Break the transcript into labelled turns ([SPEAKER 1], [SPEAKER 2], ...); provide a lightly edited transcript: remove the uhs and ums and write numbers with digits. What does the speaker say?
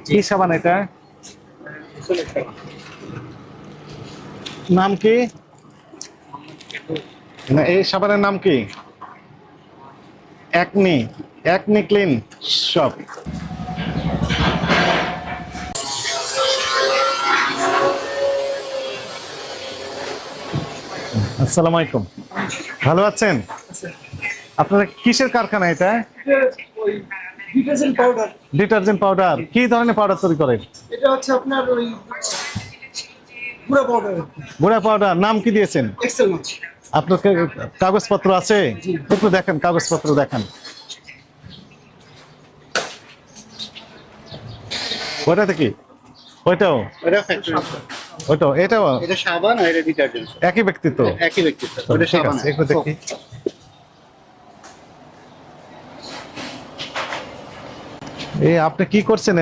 [SPEAKER 1] কি সাবান এটা? নাম কি? না, এই সাবানের নাম কি? একনি। Acne clean shop. আসসালামু আলাইকুম। ভালো আছেন? আপনারা কিসের কারখানা এটা?
[SPEAKER 2] ওই ডিটারজেন্ট পাউডার।
[SPEAKER 1] Detergent powder. কি ধরনের পাউডার তৈরি করেন?
[SPEAKER 2] এটা হচ্ছে আপনার ওই গুঁড়া পাউডার,
[SPEAKER 1] গুঁড়া পাউডার। নাম কি দিয়েছেন?
[SPEAKER 2] এক্সেল মাছ।
[SPEAKER 1] আপনার কাগজপত্র আছে?
[SPEAKER 2] জি।
[SPEAKER 1] একটু দেখেন, কাগজপত্র দেখান। ওইটাতে কি? ওইটাও?
[SPEAKER 3] এটা ফ্যাক্টরি।
[SPEAKER 1] ওইটাও? এটাও
[SPEAKER 3] এটা সাবান আর এটা ডিটারজেন্ট।
[SPEAKER 1] একই ব্যক্তিত্ব?
[SPEAKER 3] একই ব্যক্তিত্ব। ওটা
[SPEAKER 1] ঠিক
[SPEAKER 3] সাবান।
[SPEAKER 1] আছে, একটু দেখি। আপনি কি করছেন?